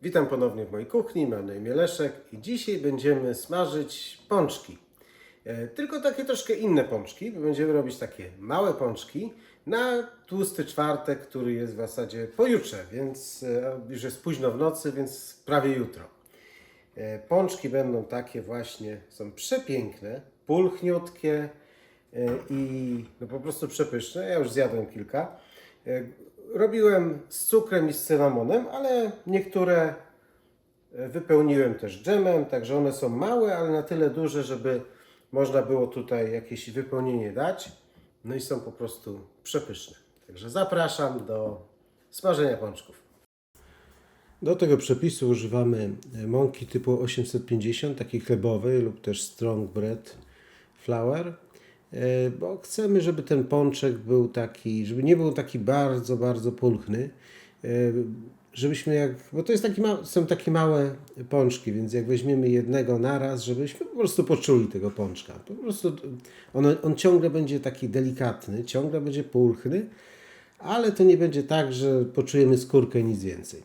Witam ponownie w mojej kuchni, mam na imię Leszek i dzisiaj będziemy smażyć pączki. Tylko takie troszkę inne pączki, bo będziemy robić takie małe pączki na tłusty czwartek, który jest w zasadzie pojutrze, więc już jest późno w nocy, więc prawie jutro. Pączki będą takie właśnie, są przepiękne, pulchniutkie i no po prostu przepyszne. Ja już zjadłem kilka. Robiłem z cukrem i z cynamonem, ale niektóre wypełniłem też dżemem, także one są małe, ale na tyle duże, żeby można było tutaj jakieś wypełnienie dać. No i są po prostu przepyszne. Także zapraszam do smażenia pączków. Do tego przepisu używamy mąki typu 850, takiej chlebowej lub też strong bread flour, bo chcemy, żeby ten pączek był taki, żeby nie był taki bardzo, bardzo pulchny, żebyśmy bo to jest są takie małe pączki, więc jak weźmiemy jednego naraz, żebyśmy po prostu poczuli tego pączka. Po prostu on ciągle będzie taki delikatny, ciągle będzie pulchny, ale to nie będzie tak, że poczujemy skórkę i nic więcej.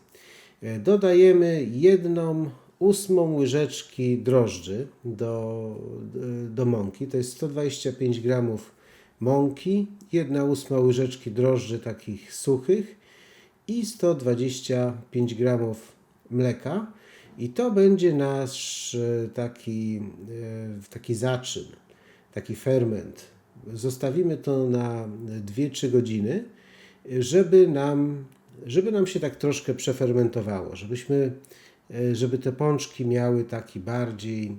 Dodajemy 1/8 łyżeczki drożdży do mąki. To jest 125 gramów mąki, 1/8 łyżeczki drożdży takich suchych i 125 gramów mleka. I to będzie nasz taki zaczyn, taki ferment. Zostawimy to na 2-3 godziny, żeby nam się tak troszkę przefermentowało, żeby te pączki miały taki bardziej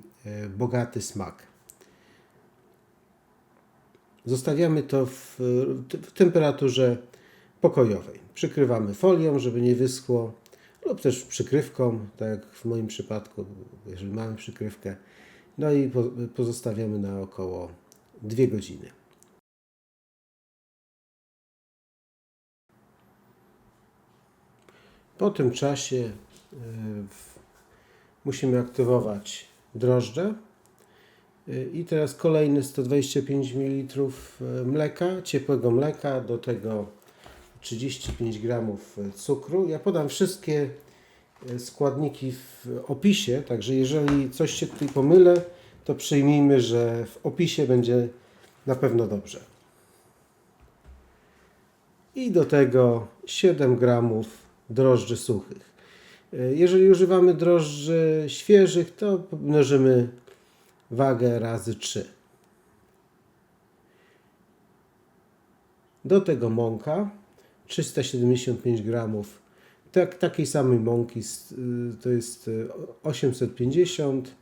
bogaty smak. Zostawiamy to w temperaturze pokojowej. Przykrywamy folią, żeby nie wyschło, lub też przykrywką, tak jak w moim przypadku, jeżeli mamy przykrywkę. No i pozostawiamy na około 2 godziny. Po tym czasie musimy aktywować drożdże. I teraz kolejne 125 ml mleka, ciepłego mleka, do tego 35 gramów cukru. Ja podam wszystkie składniki w opisie, także jeżeli coś się tutaj pomylę, to przyjmijmy, że w opisie będzie na pewno dobrze. I do tego 7 gramów drożdży suchych. Jeżeli używamy drożdży świeżych, to mnożymy wagę razy 3. Do tego mąka 375 gramów takiej samej mąki, to jest 850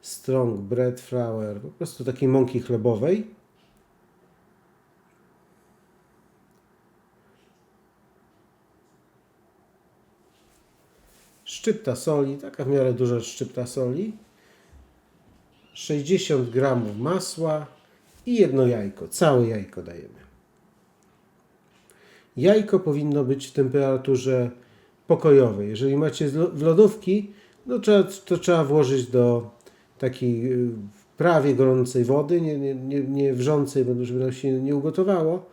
strong bread flour, po prostu takiej mąki chlebowej. Szczypta soli, taka w miarę duża szczypta soli, 60 gramów masła i jedno jajko, całe jajko dajemy. Jajko powinno być w temperaturze pokojowej. Jeżeli macie w lodówki, no to trzeba włożyć do takiej prawie gorącej wody, nie wrzącej, żeby nam się nie ugotowało,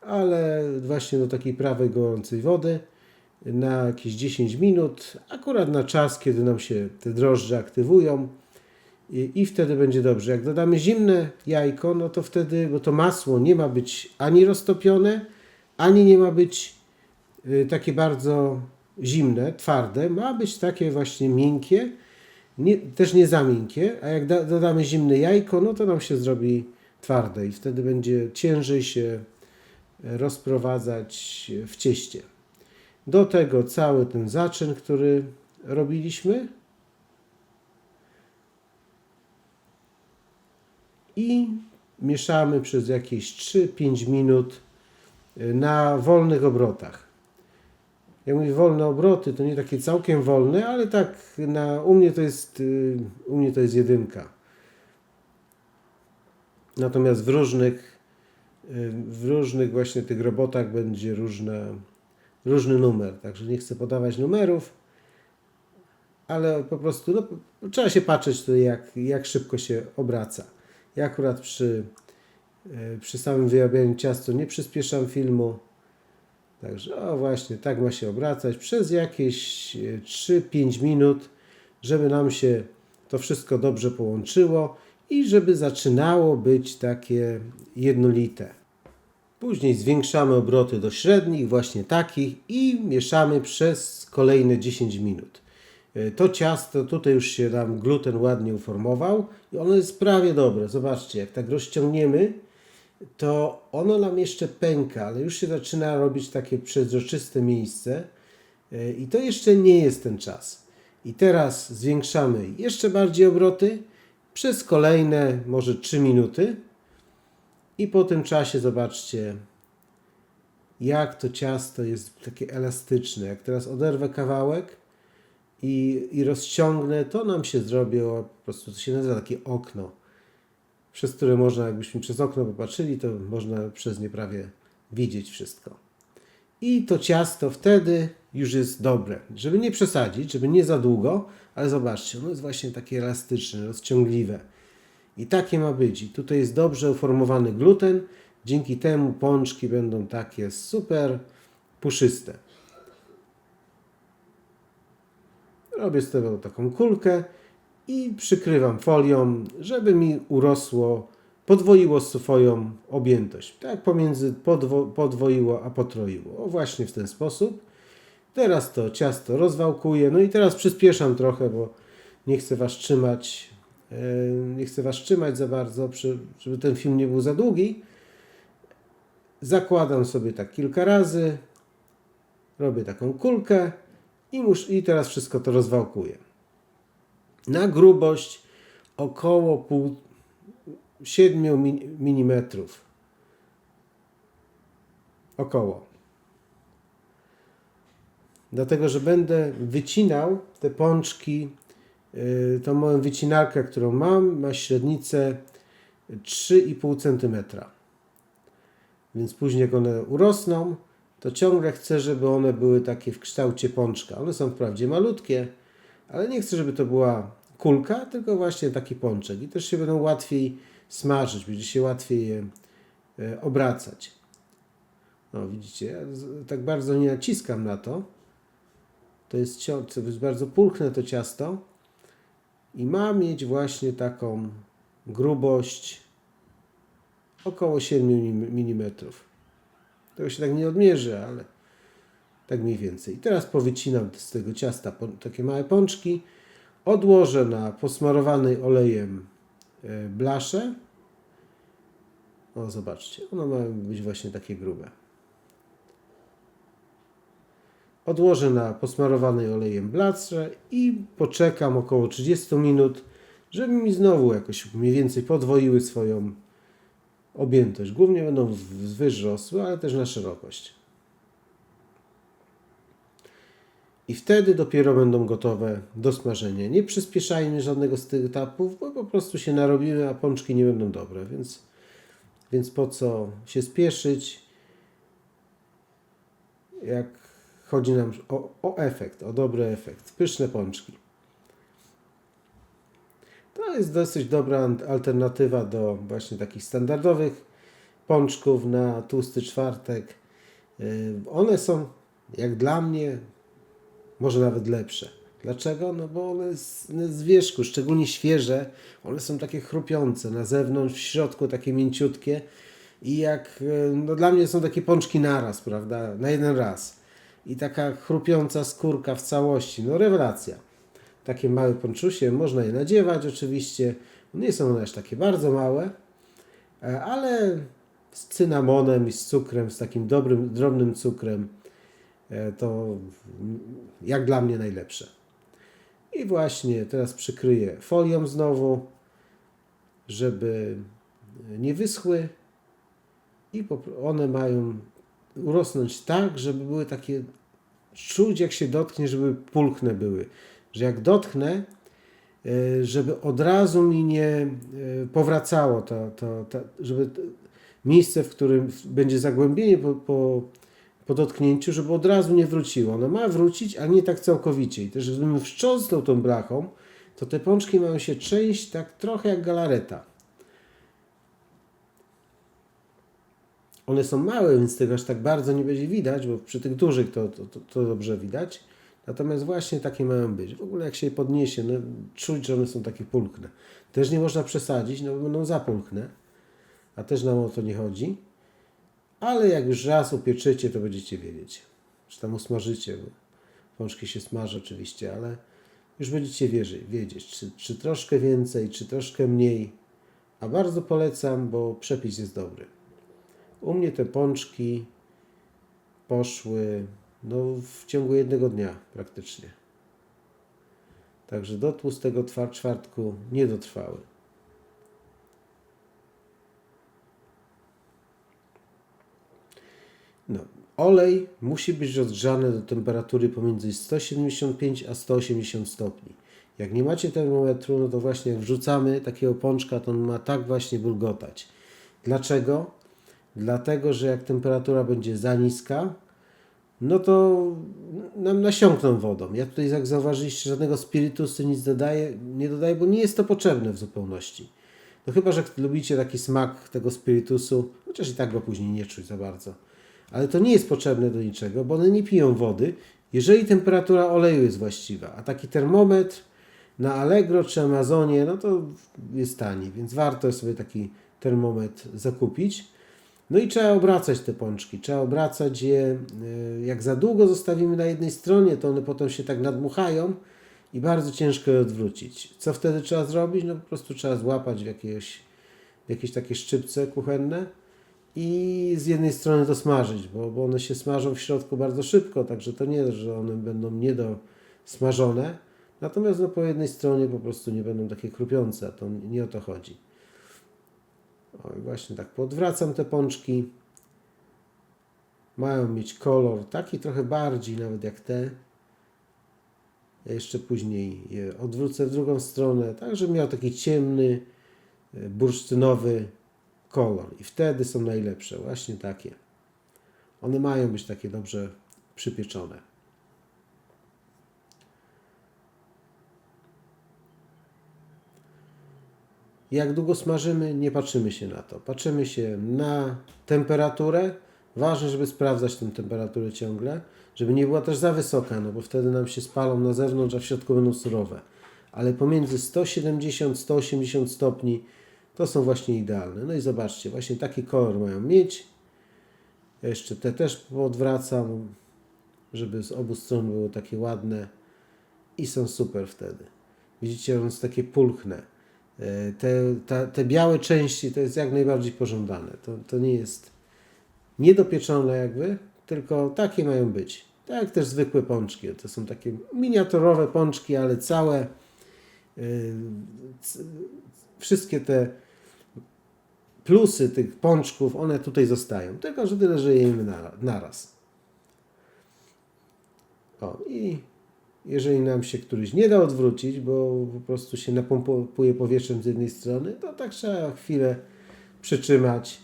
ale właśnie do takiej prawej gorącej wody na jakieś 10 minut, akurat na czas, kiedy nam się te drożdże aktywują i wtedy będzie dobrze. Jak dodamy zimne jajko, no to wtedy, bo to masło nie ma być ani roztopione, ani nie ma być takie bardzo zimne, twarde, ma być takie właśnie miękkie, też nie za miękkie, a jak dodamy zimne jajko, no to nam się zrobi twarde i wtedy będzie ciężej się rozprowadzać w cieście. Do tego cały ten zaczyn, który robiliśmy i mieszamy przez jakieś 3-5 minut na wolnych obrotach. Jak mówię wolne obroty, to nie takie całkiem wolne, ale tak u mnie to jest 1. Natomiast w różnych właśnie tych robotach będzie różny numer, także nie chcę podawać numerów, ale po prostu trzeba się patrzeć tutaj, jak szybko się obraca. Ja akurat przy samym wyrabianiu ciasta nie przyspieszam filmu, Także o właśnie, tak ma się obracać przez jakieś 3-5 minut, żeby nam się to wszystko dobrze połączyło i żeby zaczynało być takie jednolite. Później zwiększamy obroty do średnich, właśnie takich i mieszamy przez kolejne 10 minut. To ciasto, tutaj już się nam gluten ładnie uformował i ono jest prawie dobre. Zobaczcie, jak tak rozciągniemy, to ono nam jeszcze pęka, ale już się zaczyna robić takie przezroczyste miejsce i to jeszcze nie jest ten czas. I teraz zwiększamy jeszcze bardziej obroty przez kolejne może 3 minuty i po tym czasie zobaczcie, jak to ciasto jest takie elastyczne. Jak teraz oderwę kawałek i rozciągnę, to nam się zrobiło, po prostu to się nazywa takie okno, przez które można, jakbyśmy przez okno popatrzyli, to można przez nie prawie widzieć wszystko. I to ciasto wtedy już jest dobre. Żeby nie przesadzić, żeby nie za długo, ale zobaczcie, ono jest właśnie takie elastyczne, rozciągliwe. I takie ma być. I tutaj jest dobrze uformowany gluten. Dzięki temu pączki będą takie super puszyste. Robię z tego taką kulkę i przykrywam folią, żeby mi urosło, podwoiło swoją objętość. Tak pomiędzy podwoiło a potroiło. O właśnie w ten sposób. Teraz to ciasto rozwałkuję. No i teraz przyspieszam trochę, bo nie chcę Was trzymać. Nie chcę Was trzymać za bardzo, żeby ten film nie był za długi. Zakładam sobie tak kilka razy. Robię taką kulkę i teraz wszystko to rozwałkuję. Na grubość około 7 mm. Około. Dlatego, że będę wycinał te pączki. Tą moją wycinarkę, którą mam, ma średnicę 3,5 cm. Więc później jak one urosną, to ciągle chcę, żeby one były takie w kształcie pączka. One są wprawdzie malutkie, ale nie chcę, żeby to była kulka, tylko właśnie taki pączek. I też się będą łatwiej smażyć, będzie się łatwiej je obracać. No widzicie, ja tak bardzo nie naciskam na to. To jest bardzo pulchne to ciasto. I ma mieć właśnie taką grubość około 7 mm. Tego się tak nie odmierzy, ale tak mniej więcej. I teraz powycinam z tego ciasta takie małe pączki. Odłożę na posmarowanej olejem blaszę. O, zobaczcie, one mają być właśnie takie grube. Odłożę na posmarowanej olejem blaszę i poczekam około 30 minut, żeby mi znowu jakoś mniej więcej podwoiły swoją objętość. Głównie będą wzwyż rosły, ale też na szerokość. I wtedy dopiero będą gotowe do smażenia. Nie przyspieszajmy żadnego z tych etapów, bo po prostu się narobimy, a pączki nie będą dobre. Więc po co się spieszyć, jak chodzi nam o efekt, o dobry efekt. Pyszne pączki. To jest dosyć dobra alternatywa do właśnie takich standardowych pączków na tłusty czwartek. One są, jak dla mnie, może nawet lepsze. Dlaczego? No bo one z wierzchu, szczególnie świeże, one są takie chrupiące na zewnątrz, w środku takie mięciutkie i no dla mnie są takie pączki naraz, prawda? Na jeden raz. I taka chrupiąca skórka w całości, no rewelacja. Takie małe pączusie, można je nadziewać oczywiście. Nie są one aż takie bardzo małe, ale z cynamonem i z cukrem, z takim dobrym, drobnym cukrem, to jak dla mnie najlepsze. I właśnie teraz przykryję folią znowu, żeby nie wyschły i one mają urosnąć tak, żeby były takie, czuć jak się dotknie, żeby pulchne były. Że jak dotknę, żeby od razu mi nie powracało żeby miejsce, w którym będzie zagłębienie po dotknięciu, żeby od razu nie wróciło. Ono ma wrócić, ale nie tak całkowicie. I też gdybym wstrząsnął tą blachą, to te pączki mają się trzęść tak trochę jak galareta. One są małe, więc tego aż tak bardzo nie będzie widać, bo przy tych dużych to dobrze widać. Natomiast właśnie takie mają być. W ogóle jak się je podniesie, no, czuć, że one są takie pulchne. Też nie można przesadzić, no bo będą za pulchne. A też nam o to nie chodzi. Ale jak już raz upieczycie, to będziecie wiedzieć. Czy tam usmażycie, bo pączki się smaży oczywiście, ale już będziecie wiedzieć, czy troszkę więcej, czy troszkę mniej. A bardzo polecam, bo przepis jest dobry. U mnie te pączki poszły w ciągu jednego dnia praktycznie. Także do tłustego czwartku nie dotrwały. Olej musi być rozgrzany do temperatury pomiędzy 175 a 180 stopni. Jak nie macie termometru, no to właśnie jak wrzucamy takiego pączka, to on ma tak właśnie bulgotać. Dlaczego? Dlatego, że jak temperatura będzie za niska, no to nam nasiąkną wodą. Ja tutaj, jak zauważyliście, żadnego spirytusu nic nie dodaję, bo nie jest to potrzebne w zupełności. No chyba, że lubicie taki smak tego spirytusu, chociaż i tak go później nie czuć za bardzo. Ale to nie jest potrzebne do niczego, bo one nie piją wody, jeżeli temperatura oleju jest właściwa. A taki termometr na Allegro czy Amazonie, no to jest tani, więc warto sobie taki termometr zakupić. No i trzeba obracać te pączki. Trzeba obracać je, jak za długo zostawimy na jednej stronie, to one potem się tak nadmuchają i bardzo ciężko je odwrócić. Co wtedy trzeba zrobić? No po prostu trzeba złapać w jakieś takie szczypce kuchenne i z jednej strony to smażyć, bo one się smażą w środku bardzo szybko, także to nie, że one będą niedosmażone, natomiast po jednej stronie po prostu nie będą takie chrupiące, a to nie o to chodzi. O, i właśnie tak podwracam te pączki. Mają mieć kolor taki trochę bardziej nawet jak te. Ja jeszcze później je odwrócę w drugą stronę, tak żeby miał taki ciemny, bursztynowy kolor. I wtedy są najlepsze, właśnie takie. One mają być takie dobrze przypieczone. Jak długo smażymy, nie patrzymy się na to. Patrzymy się na temperaturę. Ważne, żeby sprawdzać tę temperaturę ciągle, żeby nie była też za wysoka, no bo wtedy nam się spalą na zewnątrz, a w środku będą surowe. Ale pomiędzy 170-180 stopni to są właśnie idealne. No i zobaczcie, właśnie taki kolor mają mieć. Ja jeszcze te też odwracam, żeby z obu stron było takie ładne i są super wtedy. Widzicie, one są takie pulchne. Te białe części to jest jak najbardziej pożądane. To nie jest niedopieczone jakby, tylko takie mają być. Tak jak też zwykłe pączki. To są takie miniaturowe pączki, ale całe. Wszystkie te plusy tych pączków, one tutaj zostają. Tylko, że tyle, że jemy naraz. O, i jeżeli nam się któryś nie da odwrócić, bo po prostu się napompuje powietrzem z jednej strony, to tak trzeba chwilę przytrzymać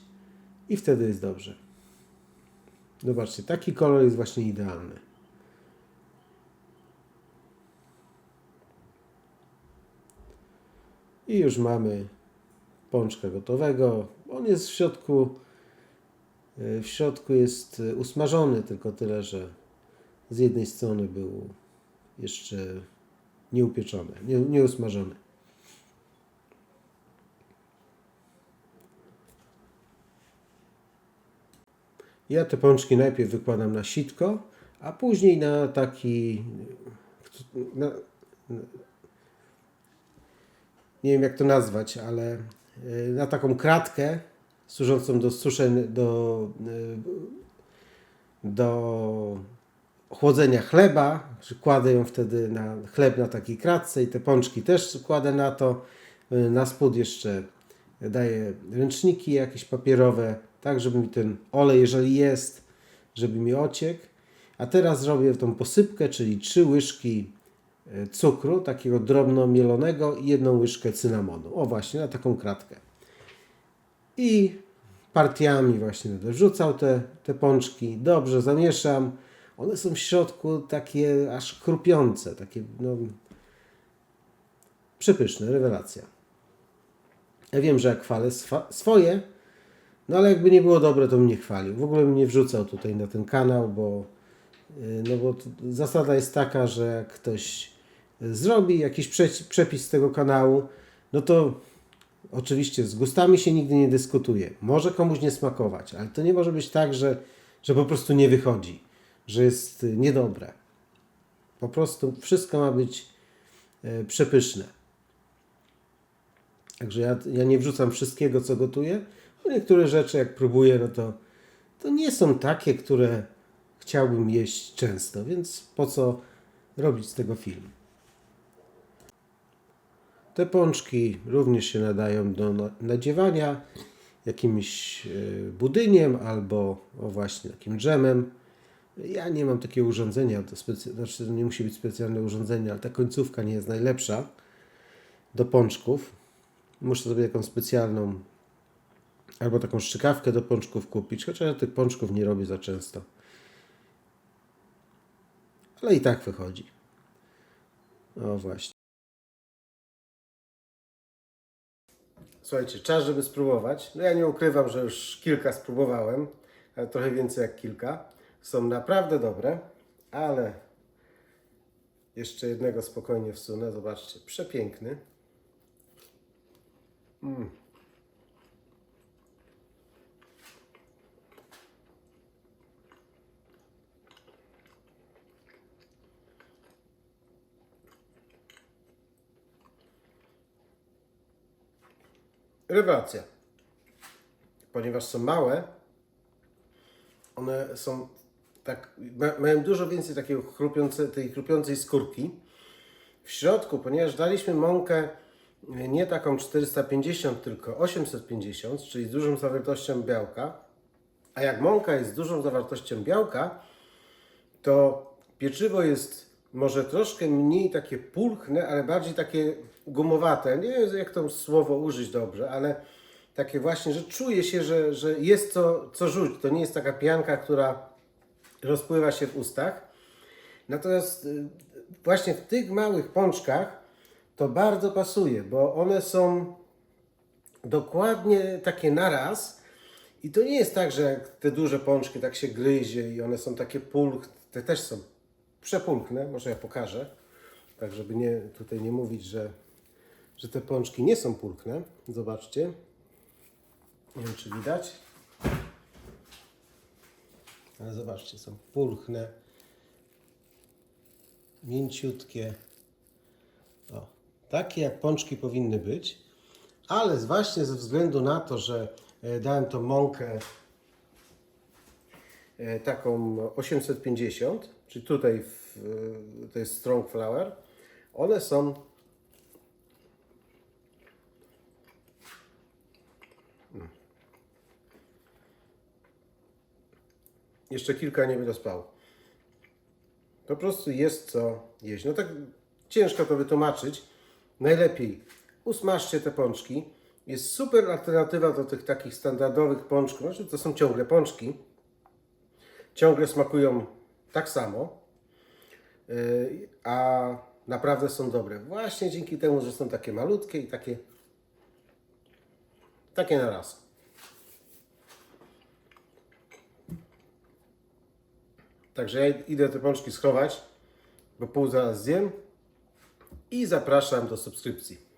i wtedy jest dobrze. Zobaczcie, taki kolor jest właśnie idealny. I już mamy pączka gotowego. On jest w środku jest usmażony, tylko tyle, że z jednej strony był jeszcze nieupieczony, nieusmażony. Ja te pączki najpierw wykładam na sitko, a później na taki... nie wiem jak to nazwać, ale na taką kratkę służącą do suszenia, do chłodzenia chleba. Kładę ją wtedy na chleb na takiej kratce i te pączki też kładę na to. Na spód jeszcze daję ręczniki jakieś papierowe, tak żeby mi ten olej, jeżeli jest, żeby mi ociekł. A teraz zrobię tą posypkę, czyli 3 łyżki cukru, takiego drobno mielonego i 1 łyżkę cynamonu. O właśnie, na taką kratkę. I partiami właśnie będę wrzucał te pączki. Dobrze zamieszam. One są w środku takie aż chrupiące, takie przepyszne, rewelacja. Ja wiem, że jak chwalę swoje, No ale jakby nie było dobre, to bym nie chwalił. W ogóle bym nie wrzucał tutaj na ten kanał, bo zasada jest taka, że jak ktoś zrobi jakiś przepis z tego kanału, no to oczywiście z gustami się nigdy nie dyskutuje. Może komuś nie smakować, ale to nie może być tak, że po prostu nie wychodzi, że jest niedobre. Po prostu wszystko ma być przepyszne. Także ja nie wrzucam wszystkiego, co gotuję. Bo niektóre rzeczy, jak próbuję, no to nie są takie, które chciałbym jeść często, więc po co robić z tego film? Te pączki również się nadają do nadziewania jakimś budyniem albo właśnie takim dżemem. Ja nie mam takiego urządzenia, znaczy to nie musi być specjalne urządzenie, ale ta końcówka nie jest najlepsza do pączków. Muszę sobie jakąś specjalną albo taką strzykawkę do pączków kupić, chociaż ja tych pączków nie robię za często. Ale i tak wychodzi. O właśnie. Słuchajcie, czas, żeby spróbować. No ja nie ukrywam, że już kilka spróbowałem, ale trochę więcej jak kilka. Są naprawdę dobre, ale jeszcze jednego spokojnie wsunę. Zobaczcie, przepiękny. Rewelacja. Ponieważ są małe, one są tak, mają dużo więcej takiego tej chrupiącej skórki. W środku, ponieważ daliśmy mąkę nie taką 450, tylko 850, czyli z dużą zawartością białka, a jak mąka jest z dużą zawartością białka, to pieczywo jest może troszkę mniej takie pulchne, ale bardziej takie gumowate. Nie wiem, jak to słowo użyć dobrze, ale takie właśnie, że czuje się, że jest co rzuć. To nie jest taka pianka, która rozpływa się w ustach. Natomiast właśnie w tych małych pączkach to bardzo pasuje, bo one są dokładnie takie naraz. I to nie jest tak, że jak te duże pączki tak się gryzie i one są takie pulchne, te też są przepulchne, może ja pokażę, tak żeby tutaj nie mówić, że te pączki nie są pulchne. Zobaczcie, nie wiem czy widać, ale zobaczcie, są pulchne, mięciutkie, o, takie jak pączki powinny być, ale właśnie ze względu na to, że dałem tą mąkę taką 850, czyli tutaj to jest strong flour, one są jeszcze kilka nie będę spał. Po prostu jest co jeść. No tak ciężko to wytłumaczyć. Najlepiej usmażcie te pączki. Jest super alternatywa do tych takich standardowych pączków. Znaczy to są ciągle pączki. Ciągle smakują tak samo. A naprawdę są dobre. Właśnie dzięki temu, że są takie malutkie i takie na raz. Także ja idę te pączki schować, bo pół zaraz zjem i zapraszam do subskrypcji.